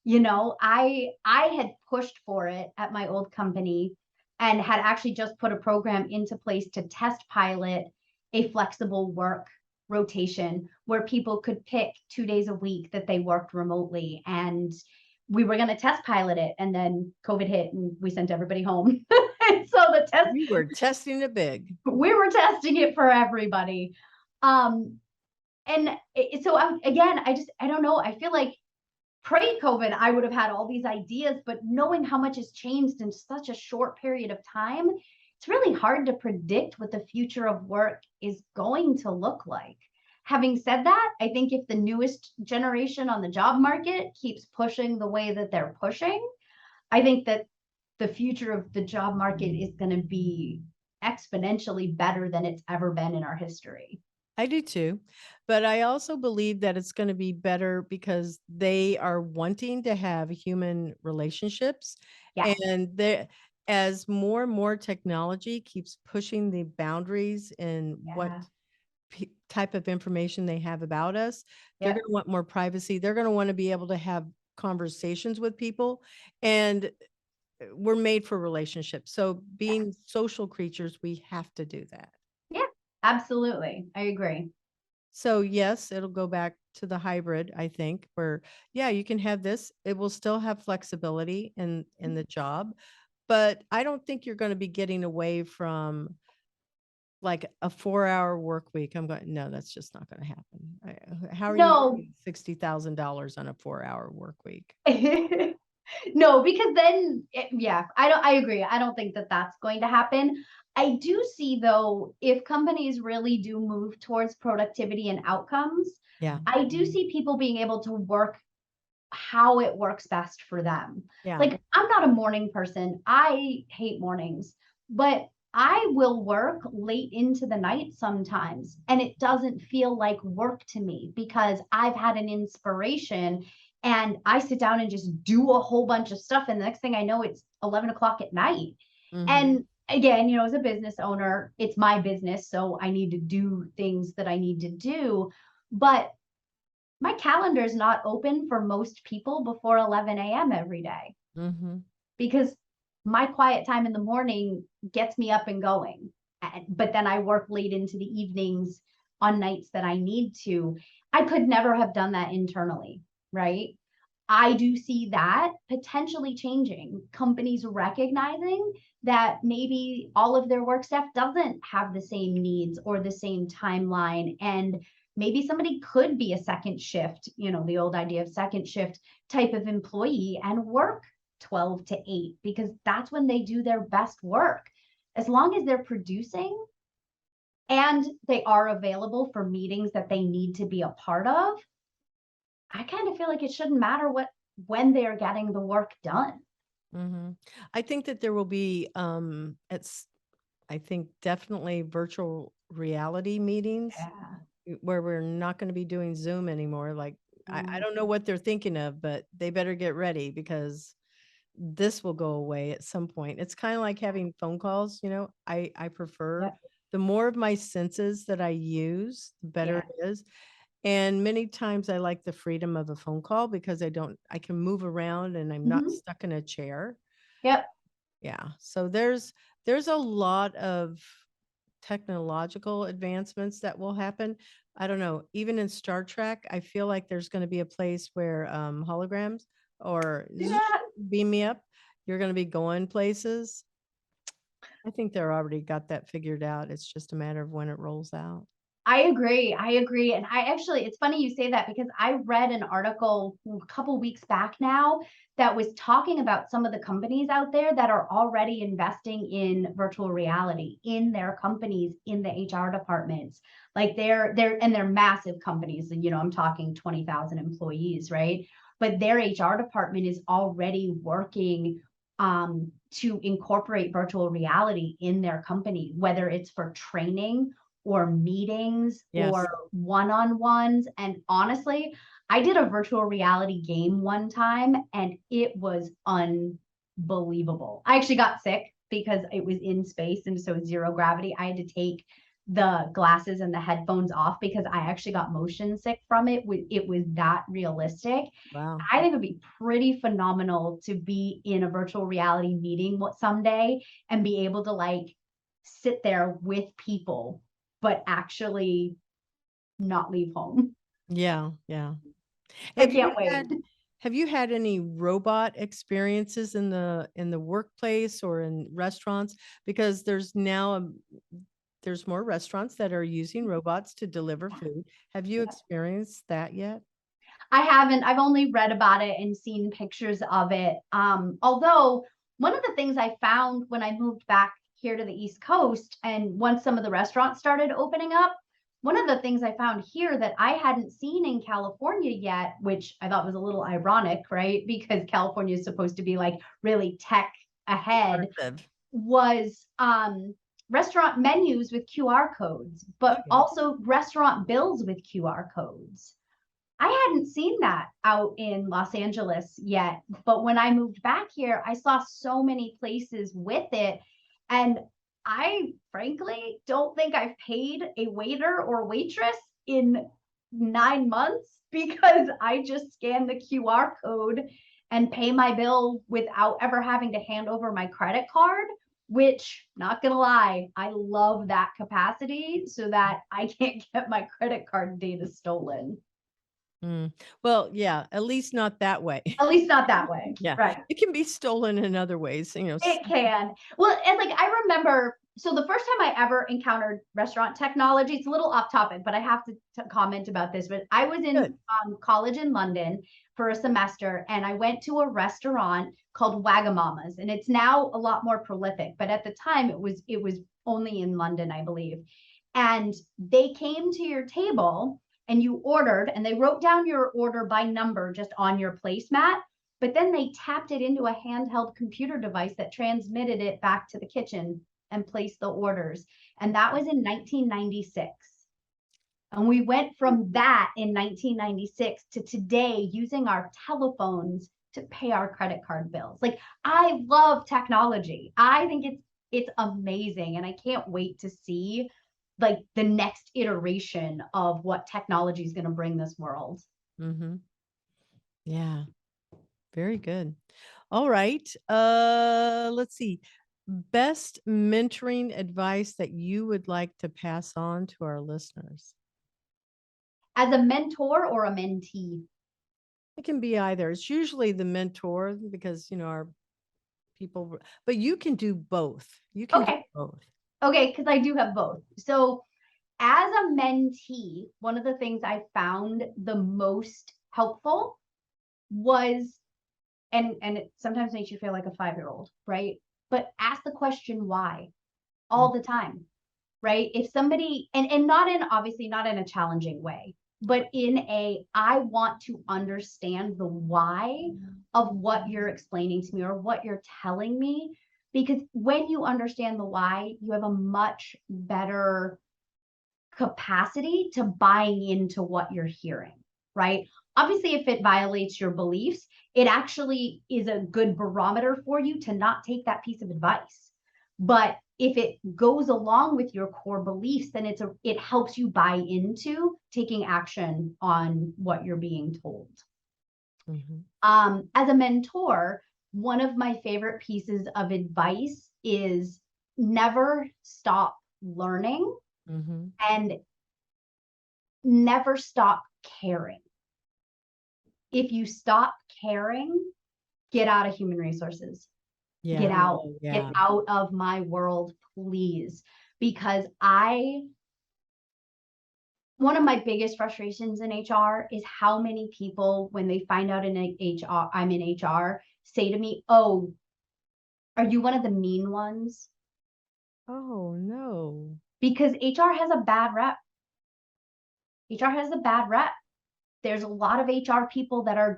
S2: I had pushed for it at my old company and had actually just put a program into place to test pilot a flexible work rotation where people could pick 2 days a week that they worked remotely. And we were going to test pilot it, and then COVID hit and we sent everybody home. And so
S1: We were testing it big.
S2: we were testing it for everybody. And so again, I don't know. I feel like pre-COVID, I would have had all these ideas, but knowing how much has changed in such a short period of time, it's really hard to predict what the future of work is going to look like. Having said that, I think if the newest generation on the job market keeps pushing the way that they're pushing, I think that the future of the job market is going to be exponentially better than it's ever been in our history.
S1: I do too. But I also believe that it's going to be better because they are wanting to have human relationships.
S2: Yeah.
S1: And as more and more technology keeps pushing the boundaries in what type of information they have about us, they're going to want more privacy. They're going to want to be able to have conversations with people. And we're made for relationships. So being social creatures, we have to do that.
S2: Yeah, absolutely. I agree.
S1: So yes, it'll go back to the hybrid, I think, where, yeah, you can have this. It will still have flexibility in the job, but I don't think you're going to be getting away from like a 4-hour work week. No, that's just not going to happen. How are you making $60,000 on a 4-hour work week?
S2: No, because then, I agree. I don't think that that's going to happen. I do see, though, if companies really do move towards productivity and outcomes, I do see people being able to work how it works best for them. Like, I'm not a morning person. I hate mornings, but I will work late into the night sometimes, and it doesn't feel like work to me because I've had an inspiration and I sit down and just do a whole bunch of stuff. And the next thing I know, it's 11 o'clock at night. And again, as a business owner, it's my business. So I need to do things that I need to do. But my calendar is not open for most people before 11 a.m. every day because my quiet time in the morning gets me up and going. But then I work late into the evenings on nights that I need to. I could never have done that internally, right? I do see that potentially changing. Companies recognizing that maybe all of their work staff doesn't have the same needs or the same timeline. And maybe somebody could be a second shift, the old idea of second shift type of employee and work 12 to 8, because that's when they do their best work. As long as they're producing and they are available for meetings that they need to be a part of, I kind of feel like it shouldn't matter when they are getting the work done.
S1: I think that there will be, I think definitely virtual reality meetings where we're not going to be doing Zoom anymore. Like, I don't know what they're thinking of, but they better get ready because this will go away at some point. It's kind of like having phone calls. I prefer the more of my senses that I use, the better it is. And many times I like the freedom of a phone call because I can move around and I'm not stuck in a chair.
S2: Yep.
S1: Yeah. So there's a lot of technological advancements that will happen. I don't know, even in Star Trek, I feel like there's going to be a place where holograms or beam me up. You're going to be going places. I think they're already got that figured out. It's just a matter of when it rolls out.
S2: I agree. And it's funny you say that because I read an article a couple weeks back now that was talking about some of the companies out there that are already investing in virtual reality in their companies, in the HR departments. Like they're massive companies. And, I'm talking 20,000 employees, right? But their HR department is already working to incorporate virtual reality in their company, whether it's for training or meetings or one-on-ones. And honestly, I did a virtual reality game one time and it was unbelievable. I actually got sick because it was in space and so zero gravity. I had to take the glasses and the headphones off because I actually got motion sick from it. It was that realistic.
S1: Wow.
S2: I think it'd be pretty phenomenal to be in a virtual reality meeting someday and be able to like sit there with people but actually not leave home.
S1: Yeah.
S2: I can't wait.
S1: Have you had any robot experiences in the workplace or in restaurants? Because there's now there's more restaurants that are using robots to deliver food. Have you experienced that yet?
S2: I haven't. I've only read about it and seen pictures of it. Although one of the things I found when I moved back here to the East Coast and once some of the restaurants started opening up, one of the things I found here that I hadn't seen in California yet, which I thought was a little ironic, right? Because California is supposed to be like really tech ahead, was restaurant menus with QR codes, but also restaurant bills with QR codes. I hadn't seen that out in Los Angeles yet, but when I moved back here, I saw so many places with it. And I frankly don't think I've paid a waiter or waitress in 9 months because I just scan the QR code and pay my bill without ever having to hand over my credit card, which, not gonna lie, I love that capacity so that I can't get my credit card data stolen.
S1: Well, yeah, at least not that way.
S2: At least not that way.
S1: Yeah.
S2: Right.
S1: It can be stolen in other ways,
S2: It can. Well, and like I remember, so the first time I ever encountered restaurant technology, it's a little off topic, but I have to comment about this. But I was in college in London for a semester, and I went to a restaurant called Wagamama's, and it's now a lot more prolific. But at the time, it was only in London, I believe. And they came to your table and you ordered, and they wrote down your order by number just on your placemat, but then they tapped it into a handheld computer device that transmitted it back to the kitchen and placed the orders. And that was in 1996. And we went from that in 1996 to today using our telephones to pay our credit card bills. Like, I love technology. I think it's amazing. And I can't wait to see like the next iteration of what technology is going to bring this world.
S1: Yeah. Very good. All right. Let's see. Best mentoring advice that you would like to pass on to our listeners.
S2: As a mentor or a mentee?
S1: It can be either. It's usually the mentor because, our people, but you can do both. You can do both.
S2: Okay, because I do have both. So as a mentee, one of the things I found the most helpful was, and it sometimes makes you feel like a 5-year-old, right? But ask the question why all the time, right? If somebody, and not in, obviously not in a challenging way, but in I want to understand the why of what you're explaining to me or what you're telling me. Because when you understand the why, you have a much better capacity to buying into what you're hearing, right? Obviously, if it violates your beliefs, it actually is a good barometer for you to not take that piece of advice. But if it goes along with your core beliefs, then it helps you buy into taking action on what you're being told. As a mentor, one of my favorite pieces of advice is never stop learning and never stop caring. If you stop caring, get out of human resources. Get out of my world, please. Because I one of my biggest frustrations in HR is how many people, when they find out I'm in HR, say to me, "Oh, are you one of the mean ones?"
S1: Oh, no.
S2: Because HR has a bad rep. HR has a bad rep. There's a lot of HR people that are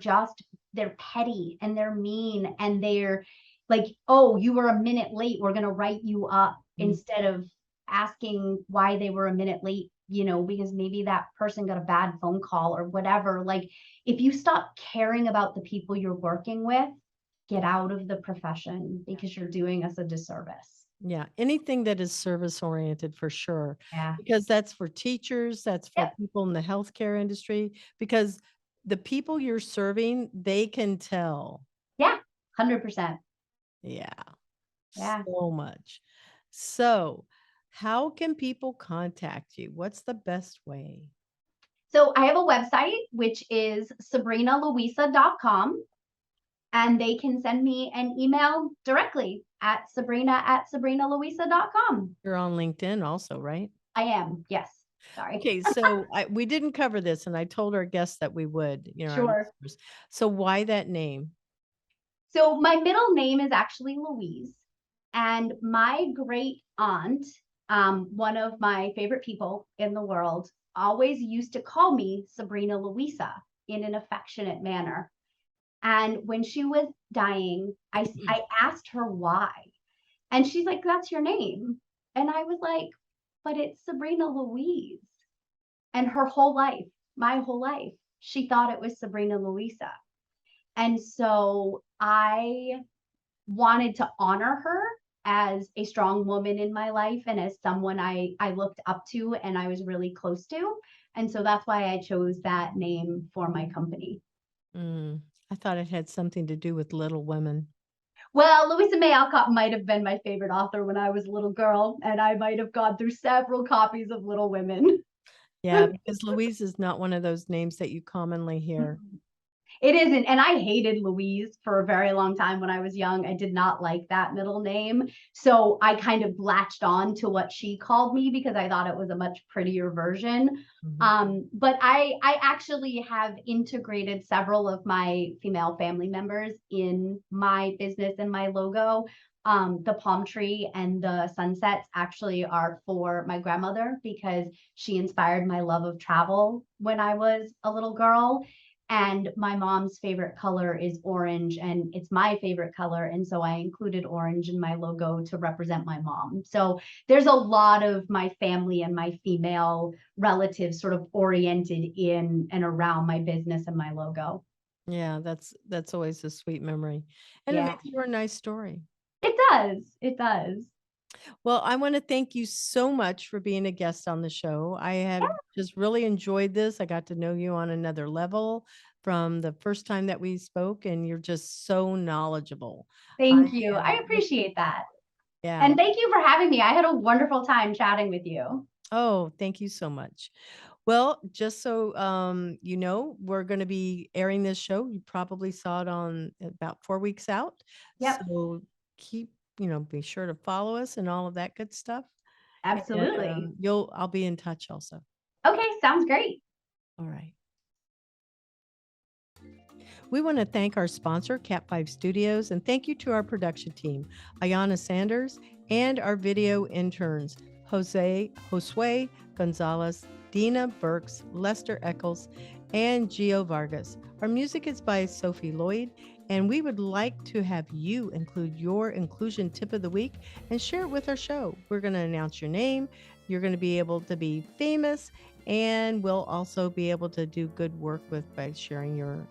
S2: they're petty and they're mean and they're like, "Oh, you were a minute late. We're going to write you up," instead of asking why they were a minute late, because maybe that person got a bad phone call or whatever. Like, if you stop caring about the people you're working with, get out of the profession because you're doing us a disservice.
S1: Yeah, anything that is service oriented for sure,
S2: Yeah.
S1: because that's for teachers, that's for
S2: Yep.
S1: people in the healthcare industry, because the people you're serving, they can tell.
S2: Yeah. 100%.
S1: Yeah,
S2: Yeah.
S1: so much. So, how can people contact you? What's the best way?
S2: So I have a website, which is sabrinalouisa.com. And they can send me an email directly at sabrinalouisa.com.
S1: You're on LinkedIn also, right?
S2: I am. Yes. Sorry.
S1: Okay, so we didn't cover this, and I told our guests that we would, our
S2: Sure.
S1: listeners. So why that name?
S2: So my middle name is actually Louise. And my great aunt, one of my favorite people in the world, always used to call me Sabrina Louisa in an affectionate manner. And when she was dying, I asked her why. And she's like, "That's your name." And I was like, "But it's Sabrina Louise." And her whole life, my whole life, she thought it was Sabrina Louisa. And so I wanted to honor her as a strong woman in my life and as someone I looked up to and I was really close to. And so that's why I chose that name for my company.
S1: I thought it had something to do with Little Women.
S2: Well, Louisa May Alcott might have been my favorite author when I was a little girl, and I might have gone through several copies of Little Women.
S1: Yeah, because Louise is not one of those names that you commonly hear.
S2: It isn't. And I hated Louise for a very long time when I was young. I did not like that middle name. So I kind of latched on to what she called me because I thought it was a much prettier version. But I actually have integrated several of my female family members in my business and my logo. The palm tree and the sunsets actually are for my grandmother because she inspired my love of travel when I was a little girl. And my mom's favorite color is orange, and it's my favorite color. And so I included orange in my logo to represent my mom. So there's a lot of my family and my female relatives sort of oriented in and around my business and my logo.
S1: Yeah, that's always a sweet memory. And it
S2: Yeah,
S1: makes for a nice story.
S2: it does. It does.
S1: Well, I want to thank you so much for being a guest on the show. I have just really enjoyed this. I got to know you on another level from the first time that we spoke, and you're just so knowledgeable.
S2: Thank you. I appreciate that.
S1: Yeah.
S2: And thank you for having me. I had a wonderful time chatting with you.
S1: Oh, thank you so much. Well, just so we're going to be airing this show. You probably saw it on about 4 weeks out.
S2: Yep.
S1: So be sure to follow us and all of that good stuff.
S2: Absolutely.
S1: And, I'll be in touch also.
S2: Okay, sounds great.
S1: All right. We want to thank our sponsor, Cat5 Studios, and thank you to our production team, Ayana Sanders, and our video interns, Josue Gonzalez, Dina Burks, Lester Eccles, and Gio Vargas. Our music is by Sophie Lloyd, and we would like to have you include your inclusion tip of the week and share it with our show. We're going to announce your name. You're going to be able to be famous, and we'll also be able to do good work by sharing your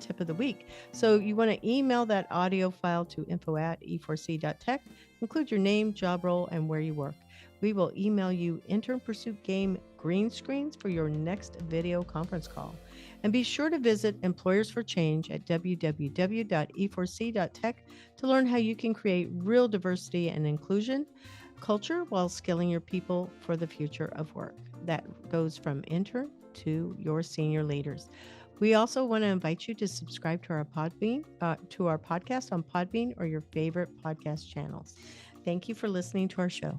S1: tip of the week. So you want to email that audio file to info@e4c.tech. Include your name, job role, and where you work. We will email you Intern Pursuit Game green screens for your next video conference call. And be sure to visit Employers for Change at www.e4c.tech to learn how you can create real diversity and inclusion culture while skilling your people for the future of work. That goes from intern to your senior leaders. We also want to invite you to subscribe to our podcast on Podbean or your favorite podcast channels. Thank you for listening to our show.